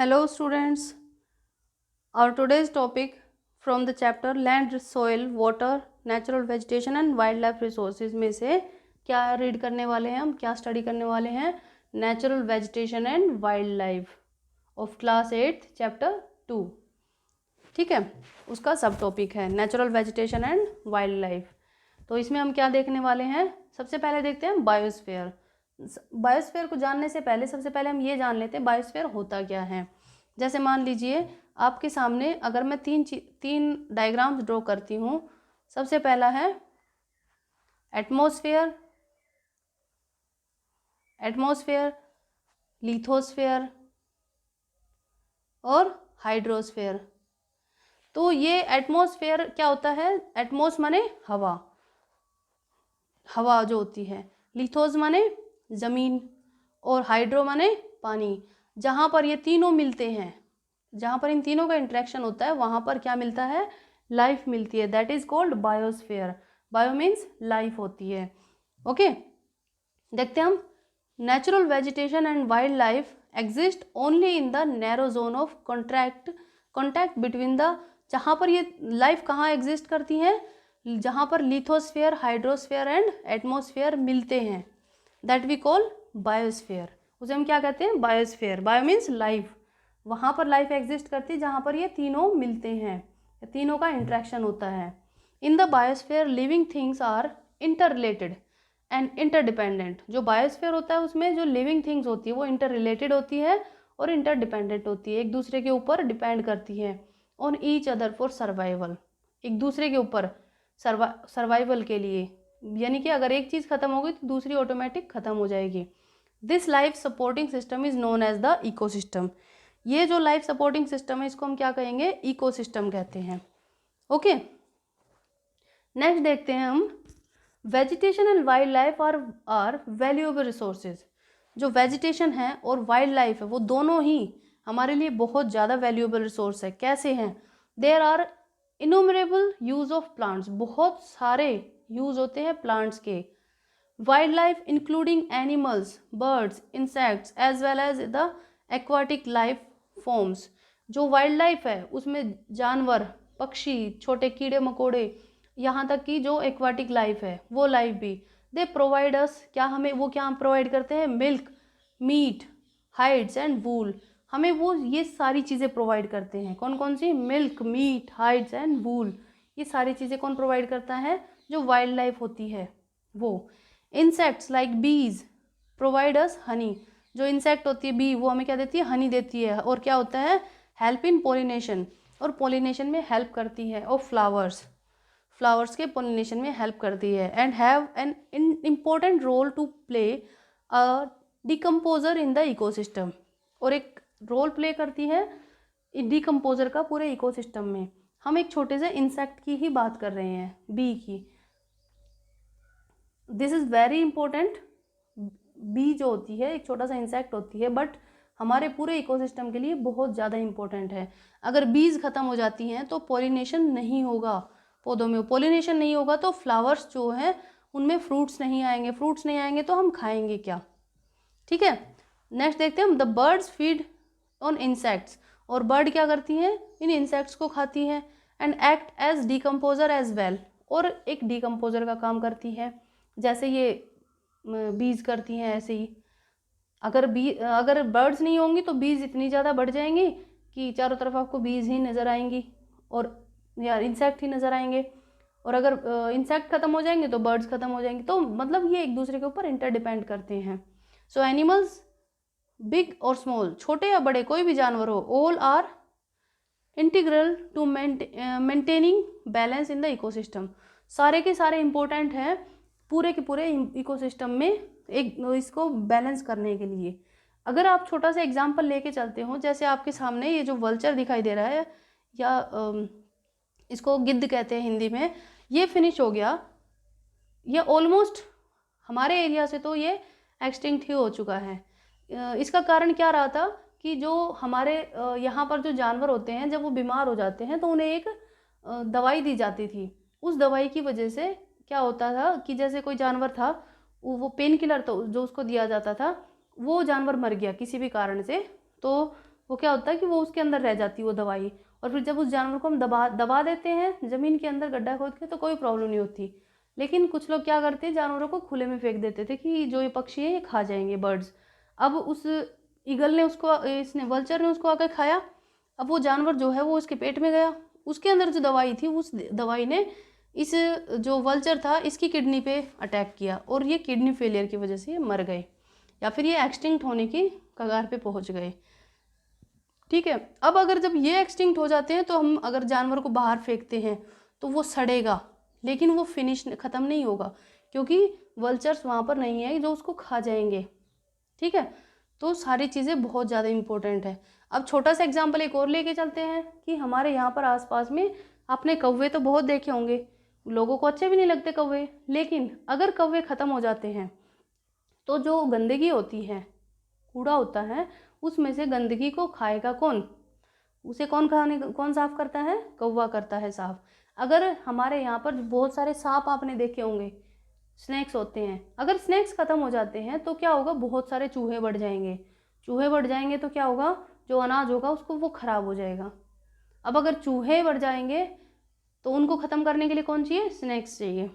Hello students, our today's topic from the chapter Land, Soil, Water, Natural Vegetation and Wildlife Resources में से क्या read करने वाले हैं हम, क्या स्टडी करने वाले हैं? Natural vegetation and wild life of class 8 chapter 2। ठीक है, उसका सब टॉपिक है natural vegetation and wild life. तो इसमें हम क्या देखने वाले हैं? सबसे पहले देखते हैं बायोस्फीयर। बायोस्फीयर को जानने से पहले सबसे पहले हम ये जान लेते हैं बायोस्फीयर होता क्या है। जैसे मान लीजिए आपके सामने अगर मैं तीन डायग्राम्स ड्रॉ करती हूँ। सबसे पहला है एटमॉस्फेयर, लिथोस्फेयर और हाइड्रोस्फेयर। तो ये एटमॉस्फेयर क्या होता है? एटमॉस माने हवा, हवा जो होती है। लिथोस माने जमीन और हाइड्रो माने पानी। जहाँ पर ये तीनों मिलते हैं, जहाँ पर इन तीनों का इंटरेक्शन होता है, वहाँ पर क्या मिलता है? लाइफ मिलती है। That is called biosphere. Bio means life होती है। ओके, देखते हैं हम। Natural vegetation and wild life exist only in the narrow zone of contact between the, जहाँ पर ये लाइफ कहाँ एग्जिस्ट करती है? जहाँ पर लिथोस्फेयर, हाइड्रोस्फेयर एंड एटमॉस्फेयर मिलते हैं, दैट वी कॉल बायोस्फेयर। उसे हम क्या कहते हैं? बायोस्फेयर। Bio means life. वहाँ पर लाइफ एग्जिस्ट करती है जहाँ पर ये तीनों मिलते हैं, तीनों का इंट्रैक्शन होता है। In the biosphere living things are inter related and interdependent. जो बायोस्फेयर होता है उसमें जो लिविंग थिंग्स होती है वो इंटर रिलेटेड होती है और इंटरडिपेंडेंट होती है, एक दूसरे के ऊपर डिपेंड करती है। On each other for survival, एक दूसरे के ऊपर सर्वाइवल के लिए, यानी कि अगर एक चीज़ खत्म होगी तो दूसरी ऑटोमेटिक खत्म हो जाएगी। This life supporting system is known as the ecosystem. ये जो लाइफ सपोर्टिंग सिस्टम है इसको हम क्या कहेंगे? इकोसिस्टम कहते हैं। ओके, नेक्स्ट देखते हैं हम। Vegetation and wild life are valuable resources. जो वेजिटेशन है और वाइल्ड लाइफ है वो दोनों ही हमारे लिए बहुत ज़्यादा वैल्यूएबल रिसोर्स है। कैसे हैं? There are innumerable use of plants, बहुत सारे यूज होते हैं प्लांट्स के। Wild life including animals, birds, insects as well as the aquatic life forms. जो वाइल्ड लाइफ है उसमें जानवर, पक्षी, छोटे कीड़े मकोड़े, यहाँ तक कि जो एक्वाटिक लाइफ है वो लाइफ भी। दे प्रोवाइड अस, क्या हमें वो क्या प्रोवाइड करते हैं? Milk, meat, hides and wool. हमें वो ये सारी चीज़ें प्रोवाइड करते हैं। कौन कौन सी? Milk, meat, hides and wool. ये सारी चीज़ें कौन प्रोवाइड करता है? जो वाइल्ड लाइफ होती है वो। इंसेक्ट्स लाइक बीज प्रोवाइड अस हनी। जो इंसेक्ट होती है बी, वो हमें क्या देती है? हनी देती है। और क्या होता है? हेल्प इन पोलिनेशन, और पोलिनेशन में हेल्प करती है। और फ्लावर्स के पोलिनेशन में हेल्प करती है। And have an important role to play a decomposer in the ecosystem. और एक रोल प्ले करती है डिकम्पोजर का पूरे इकोसिस्टम में। हम एक छोटे से इंसेक्ट की ही बात कर रहे हैं, बी की। This is very important. Bee जो होती है एक छोटा सा इंसेक्ट होती है, बट हमारे पूरे इकोसिस्टम के लिए बहुत ज़्यादा इंपॉर्टेंट है। अगर बीज खत्म हो जाती हैं तो पॉलिनेशन नहीं होगा पौधों में। पॉलिनेशन नहीं होगा तो फ्लावर्स जो हैं उनमें फ्रूट्स नहीं आएंगे। फ्रूट्स नहीं आएंगे तो हम खाएंगे क्या? ठीक है, नेक्स्ट देखते हैं हम। The birds feed on insects. और बर्ड क्या करती हैं? इन इंसेक्ट्स को खाती हैं। And act as decomposer as well, और एक डिकम्पोजर का काम करती है जैसे ये बीज करती हैं। ऐसे ही अगर बर्ड्स नहीं होंगी तो बीज इतनी ज़्यादा बढ़ जाएंगी कि चारों तरफ आपको बीज ही नज़र आएंगी और या इंसेक्ट ही नज़र आएंगे। और अगर इंसेक्ट खत्म हो जाएंगे तो बर्ड्स खत्म हो जाएंगे। तो मतलब ये एक दूसरे के ऊपर इंटरडिपेंड करते हैं। सो एनिमल्स बिग और स्मॉल, छोटे या बड़े कोई भी जानवर हो, all are integral to maintaining balance in the ecosystem. सारे के सारे इंपॉर्टेंट हैं पूरे के पूरे इकोसिस्टम में एक इसको बैलेंस करने के लिए। अगर आप छोटा सा एग्जांपल लेके चलते हो, जैसे आपके सामने ये जो वल्चर दिखाई दे रहा है, या इसको गिद्ध कहते हैं हिंदी में, ये फिनिश हो गया। ये ऑलमोस्ट हमारे एरिया से तो ये एक्सटिंक्ट ही हो चुका है। इसका कारण क्या रहा था कि जो हमारे यहाँ पर जो जानवर होते हैं जब वो बीमार हो जाते हैं तो उन्हें एक दवाई दी जाती थी। उस दवाई की वजह से क्या होता था कि जैसे कोई जानवर था, वो पेन किलर तो जो उसको दिया जाता था, वो जानवर मर गया किसी भी कारण से, तो वो क्या होता है कि वो उसके अंदर रह जाती है वो दवाई, और फिर जब उस जानवर को हम दबा देते हैं ज़मीन के अंदर गड्ढा खोद के तो कोई प्रॉब्लम नहीं होती। लेकिन कुछ लोग क्या करते हैं, जानवरों को खुले में फेंक देते थे कि जो ये पक्षी है ये खा जाएंगे, बर्ड्स। अब उस ईगल ने उसको, इसने वल्चर ने उसको आकर खाया। अब वो जानवर जो है वो उसके पेट में गया, उसके अंदर जो दवाई थी उस दवाई ने इस जो वल्चर था इसकी किडनी पे अटैक किया, और ये किडनी फेलियर की वजह से ये मर गए, या फिर ये एक्सटिंक्ट होने की कगार पे पहुंच गए। ठीक है, अब अगर जब ये एक्सटिंक्ट हो जाते हैं तो हम अगर जानवर को बाहर फेंकते हैं तो वो सड़ेगा, लेकिन वो फिनिश ख़त्म नहीं होगा, क्योंकि वल्चर्स वहाँ पर नहीं है जो उसको खा जाएंगे। ठीक है, तो सारी चीज़ें बहुत ज़्यादा इम्पोर्टेंट है। अब छोटा सा एग्जाम्पल एक और लेके चलते हैं कि हमारे यहाँ पर आसपास में आपने कौवे तो बहुत देखे होंगे, लोगों को अच्छे भी नहीं लगते कौवे, लेकिन अगर कौवे ख़त्म हो जाते हैं तो जो गंदगी होती है, कूड़ा होता है, उसमें से गंदगी को खाएगा कौन? उसे कौन साफ करता है? कौवा करता है साफ। अगर हमारे यहाँ पर बहुत सारे सांप आपने देखे होंगे, स्नैक्स होते हैं, अगर स्नैक्स ख़त्म हो जाते हैं तो क्या होगा? बहुत सारे चूहे बढ़ जाएंगे। चूहे बढ़ जाएंगे तो क्या होगा? जो अनाज होगा उसको वो ख़राब हो जाएगा। अब अगर चूहे बढ़ जाएंगे तो उनको ख़त्म करने के लिए कौन चाहिए? स्नैक्स चाहिए।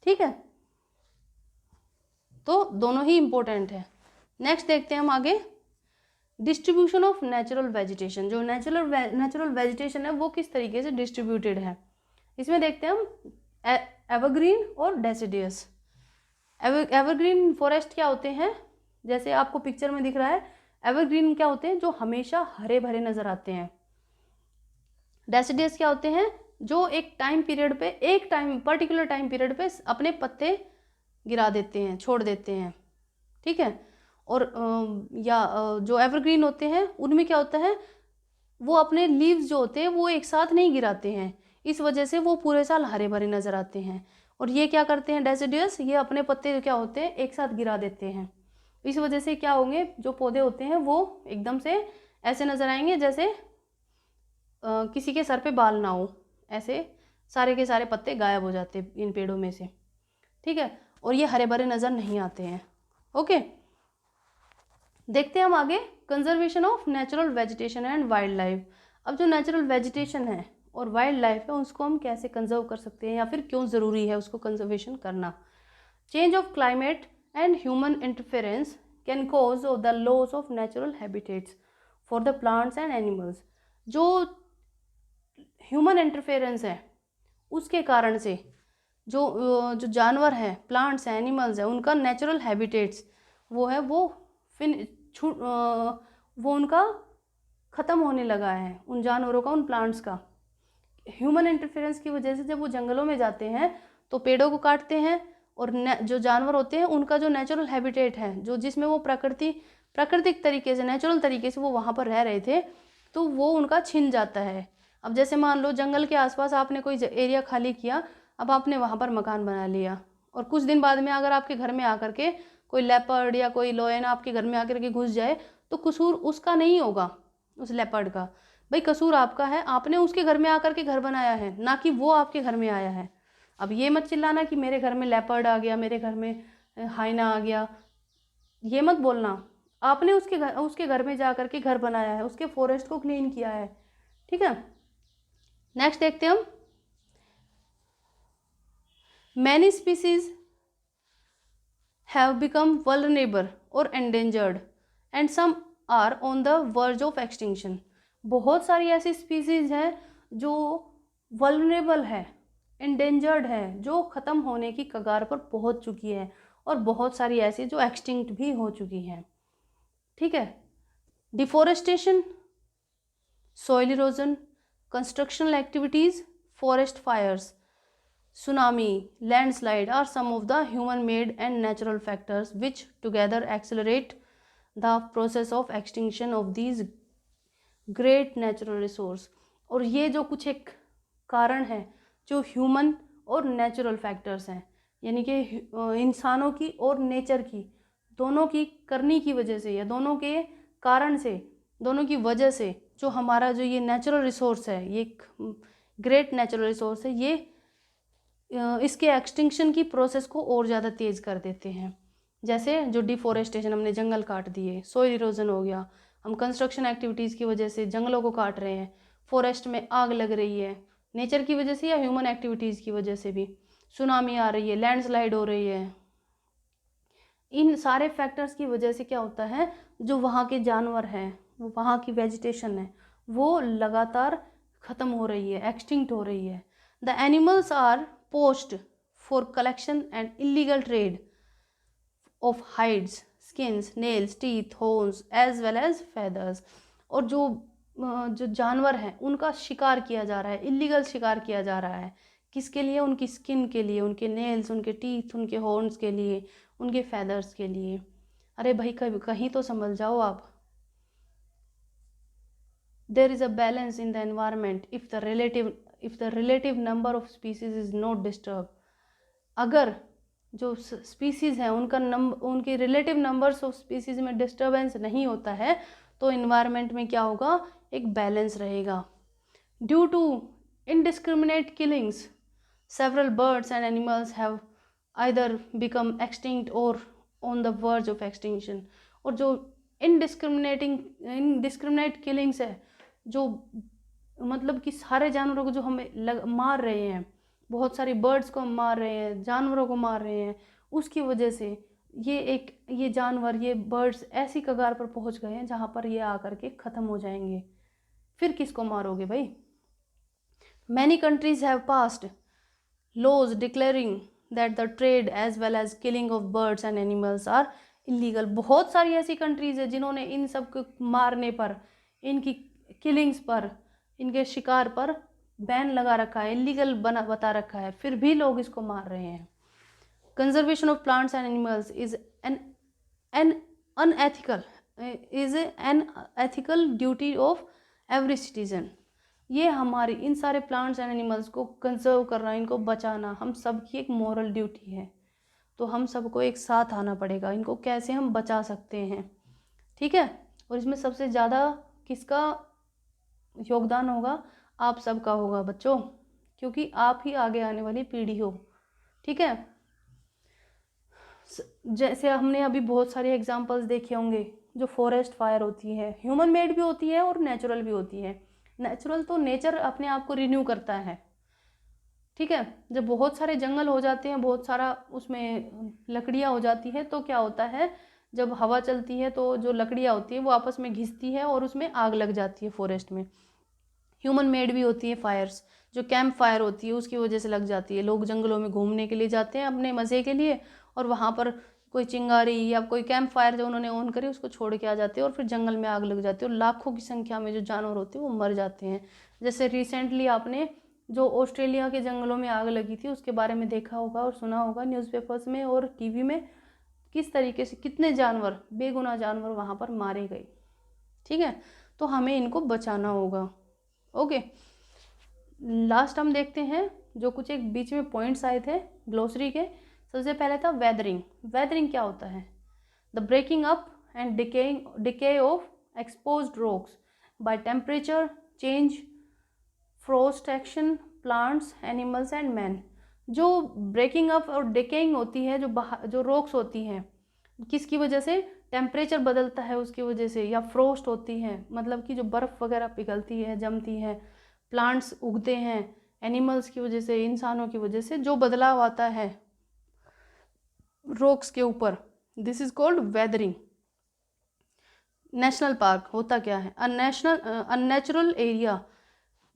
ठीक है, तो दोनों ही इम्पोर्टेंट है। नेक्स्ट देखते हैं हम आगे, डिस्ट्रीब्यूशन ऑफ नेचुरल वेजिटेशन। जो नेचुरल वेजिटेशन है वो किस तरीके से डिस्ट्रीब्यूटेड है, इसमें देखते हैं हम एवरग्रीन और डेसिडियस। एवरग्रीन फॉरेस्ट क्या होते हैं? जैसे आपको पिक्चर में दिख रहा है, एवरग्रीन क्या होते हैं? जो हमेशा हरे भरे नजर आते हैं। डेसिडियस क्या होते हैं? जो एक पर्टिकुलर टाइम पीरियड पे अपने पत्ते गिरा देते हैं, छोड़ देते हैं। ठीक है, और जो एवरग्रीन होते हैं उनमें क्या होता है, वो अपने लीव्स जो होते हैं वो एक साथ नहीं गिराते हैं, इस वजह से वो पूरे साल हरे भरे नजर आते हैं। और ये क्या करते हैं डेसिडियस, ये अपने पत्ते क्या होते हैं एक साथ गिरा देते हैं। इस वजह से क्या होंगे, जो पौधे होते हैं वो एकदम से ऐसे नजर आएंगे जैसे किसी के सर पे बाल ना हो, ऐसे सारे के सारे पत्ते गायब हो जाते इन पेड़ों में से। ठीक है, और ये हरे भरे नजर नहीं आते हैं। ओके, देखते हैं हम आगे, conservation of natural vegetation and wild life. अब जो नेचुरल वेजिटेशन है और वाइल्ड लाइफ है उसको हम कैसे कंजर्व कर सकते हैं, या फिर क्यों ज़रूरी है उसको कंजर्वेशन करना। Change of climate and human interference can cause the loss of natural habitats for the plants and animals. जो ह्यूमन इंटरफेरेंस है उसके कारण से जो जानवर हैं, प्लांट्स हैं, एनिमल्स हैं, उनका नेचुरल हैबिटेट्स वो है वो उनका ख़त्म होने लगा है, उन जानवरों का, उन प्लांट्स का। ह्यूमन इंटरफेरेंस की वजह से जब वो जंगलों में जाते हैं तो पेड़ों को काटते हैं, और जो जानवर होते हैं उनका जो नेचुरल हैबिटेट है, जो जिसमें वो प्राकृतिक तरीके से, नेचुरल तरीके से वो वहाँ पर रह रहे थे, तो वो उनका छिन जाता है। अब जैसे मान लो जंगल के आसपास आपने कोई एरिया खाली किया, अब आपने वहाँ पर मकान बना लिया, और कुछ दिन बाद में अगर आपके घर में आकर के कोई लेपर्ड या कोई लोयन आपके घर में आकर के घुस जाए तो कसूर उसका नहीं होगा, उस लेपर्ड का। भाई कसूर आपका है, आपने उसके घर में आकर के घर बनाया है, ना कि वो आपके घर में आया है। अब ये मत चिल्लाना कि मेरे घर में लेपर्ड आ गया, मेरे घर में हाइना आ गया, ये मत बोलना। आपने उसके घर में जा करके घर बनाया है, उसके फॉरेस्ट को क्लीन किया है। ठीक है, नेक्स्ट देखते हैं हम, many species have become vulnerable or endangered and some are on the verge of extinction। बहुत सारी ऐसी स्पीसीज हैं जो vulnerable है, endangered है, जो ख़त्म होने की कगार पर पहुंच चुकी है, और बहुत सारी ऐसी जो एक्सटिंक्ट भी हो चुकी हैं। ठीक है, deforestation, soil erosion, constructional activities, forest fires, tsunami, landslide are some of the human-made and natural factors which together accelerate the process of extinction of these great natural resource। और ये जो कुछ एक कारण है जो ह्यूमन और नेचुरल फैक्टर्स हैं, यानी कि इंसानों की और नेचर की, दोनों की करनी की वजह से, या दोनों के कारण से, दोनों की वजह से जो हमारा जो ये नेचुरल रिसोर्स है, ये ग्रेट नेचुरल रिसोर्स है, ये इसके एक्सटिंक्शन की प्रोसेस को और ज़्यादा तेज़ कर देते हैं। जैसे जो डिफोरेस्टेशन, हमने जंगल काट दिए, सॉइल इरोजन हो गया, हम कंस्ट्रक्शन एक्टिविटीज़ की वजह से जंगलों को काट रहे हैं, फॉरेस्ट में आग लग रही है, नेचर की वजह से या ह्यूमन एक्टिविटीज़ की वजह से भी सुनामी आ रही है, लैंडस्लाइड हो रही है। इन सारे फैक्टर्स की वजह से क्या होता है, जो वहाँ के जानवर हैं, वो वहाँ की वेजिटेशन है, वो लगातार ख़त्म हो रही है, एक्सटिंक्ट हो रही है। The animals are poached for collection and illegal trade of hides, skins, nails, teeth, horns as well as feathers. और जो जानवर हैं उनका शिकार किया जा रहा है, इलीगल शिकार किया जा रहा है। किसके लिए? उनकी स्किन के लिए, उनके नेल्स, उनके टीथ, उनके हॉर्न्स के लिए, उनके फेदर्स के लिए। अरे भाई कहीं तो समझ जाओ आप। There is a balance in the environment if the relative number of species is not disturb. अगर जो स्पीसीज हैं उनके रिलेटिव नंबर्स ऑफ स्पीसीज में डिस्टर्बेंस नहीं होता है तो इन्वायरमेंट में क्या होगा? एक बैलेंस रहेगा। Due to indiscriminate killings several birds and animals have either become extinct or on the verge of extinction। और जो इनडिस्क्रिमिनेट किलिंग्स है, जो मतलब कि सारे जानवरों को जो हमें मार रहे हैं, बहुत सारी बर्ड्स को हम मार रहे हैं, जानवरों को मार रहे हैं, उसकी वजह से ये जानवर, ये बर्ड्स ऐसी कगार पर पहुंच गए हैं जहां पर ये आकर के ख़त्म हो जाएंगे। फिर किसको मारोगे भाई? Many countries have passed laws declaring that the trade as well as killing of birds and animals are illegal। बहुत सारी ऐसी कंट्रीज है जिन्होंने इन सब को मारने पर, इनकी किलिंग्स पर, इनके शिकार पर बैन लगा रखा है, इलीगल बता रखा है, फिर भी लोग इसको मार रहे हैं। Conservation of plants and animals is an ethical duty of every citizen. ये हमारी इन सारे प्लांट्स एंड एनिमल्स को कंजर्व करना, इनको बचाना हम सबकी एक मॉरल ड्यूटी है। तो हम सबको एक साथ आना पड़ेगा, इनको कैसे हम बचा सकते हैं, ठीक है। और इसमें सबसे ज़्यादा किसका योगदान होगा? आप सबका होगा बच्चों, क्योंकि आप ही आगे आने वाली पीढ़ी हो, ठीक है। जैसे हमने अभी बहुत सारे एग्जाम्पल्स देखे होंगे, जो फॉरेस्ट फायर होती है, ह्यूमन मेड भी होती है और नेचुरल भी होती है। नेचुरल तो नेचर अपने आप को रिन्यू करता है, ठीक है। जब बहुत सारे जंगल हो जाते हैं, बहुत सारा उसमें लकड़ियाँ हो जाती है, तो क्या होता है, जब हवा चलती है तो जो लकड़ियाँ होती है वो आपस में घिसती है और उसमें आग लग जाती है फॉरेस्ट में। ह्यूमन मेड भी होती है फायर्स, जो कैंप फायर होती है उसकी वजह से लग जाती है। लोग जंगलों में घूमने के लिए जाते हैं अपने मज़े के लिए, और वहाँ पर कोई चिंगारी या कोई कैंप फायर जो उन्होंने ऑन करी उसको छोड़ के आ जाते हैं और फिर जंगल में आग लग जाती है और लाखों की संख्या में जो जानवर होते हैं वो मर जाते हैं। जैसे रिसेंटली आपने जो ऑस्ट्रेलिया के जंगलों में आग लगी थी उसके बारे में देखा होगा और सुना होगा न्यूज़पेपर्स में और टीवी में, किस तरीके से कितने जानवर, बेगुनाह जानवर वहाँ पर मारे गए, ठीक है। तो हमें इनको बचाना होगा। ओके, लास्ट हम देखते हैं जो कुछ एक बीच में पॉइंट्स आए थे ग्लोसरी के। सबसे पहले था वेदरिंग। वेदरिंग क्या होता है? The breaking up and decay of exposed rocks by temperature change, frost action, plants, animals and man. जो ब्रेकिंग अप और डिकेइंग होती है, जो रॉक्स होती हैं, किसकी वजह से? टेम्परेचर बदलता है उसकी वजह से, या फ्रोस्ट होती है, मतलब कि जो बर्फ़ वगैरह पिघलती है, जमती है, प्लांट्स उगते हैं, एनिमल्स की वजह से, इंसानों की वजह से जो बदलाव आता है रॉक्स के ऊपर, this is called weathering. National park होता क्या है? A natural area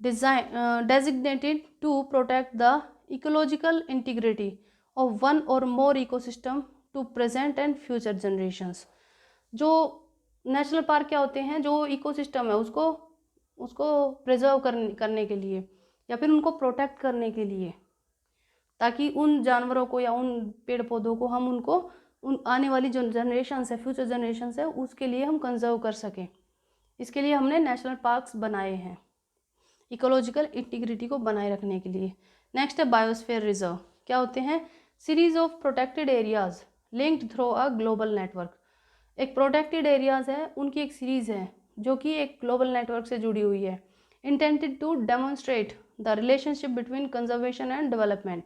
designated to protect the ecological integrity of one or more ecosystem to present and future generations। जो नेशनल पार्क क्या होते हैं? जो इकोसिस्टम है उसको प्रिजर्व करने के लिए या फिर उनको प्रोटेक्ट करने के लिए, ताकि उन जानवरों को या उन पेड़ पौधों को हम उन आने वाली जो जनरेशन्स है, फ्यूचर जनरेशन्स है, उसके लिए हम कंजर्व कर सकें। इसके लिए हमने नेशनल पार्क्स बनाए हैं, इकोलॉजिकल इंटीग्रिटी को बनाए रखने के लिए। नेक्स्ट है बायोस्फीयर रिजर्व। क्या होते हैं? Series of protected areas linked through a global network. एक प्रोटेक्टेड एरियाज है, उनकी एक सीरीज है जो कि एक ग्लोबल नेटवर्क से जुड़ी हुई है। Intended to demonstrate the relationship between conservation and development.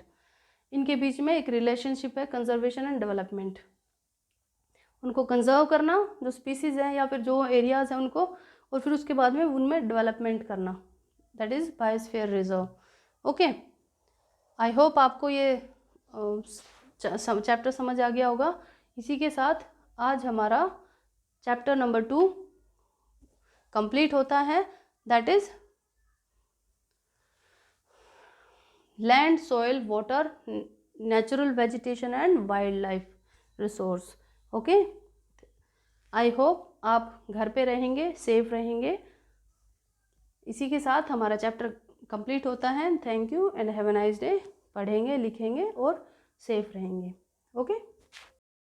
इनके बीच में एक रिलेशनशिप है, कंजर्वेशन एंड डेवलपमेंट। उनको कंजर्व करना, जो स्पीसीज़ हैं या फिर जो एरियाज़ हैं उनको, और फिर उसके बाद में उनमें डेवलपमेंट करना, that is biosphere reserve. Okay, I hope आपको ये चैप्टर समझ आ गया होगा। इसी के साथ आज हमारा चैप्टर नंबर 2 कंप्लीट होता है, that is land, soil, water, natural vegetation and wild life resource. Okay, I hope आप घर पे रहेंगे, सेफ रहेंगे। इसी के साथ हमारा चैप्टर कंप्लीट होता है। Thank you and have a nice day. पढ़ेंगे, लिखेंगे और सेफ रहेंगे। ओके।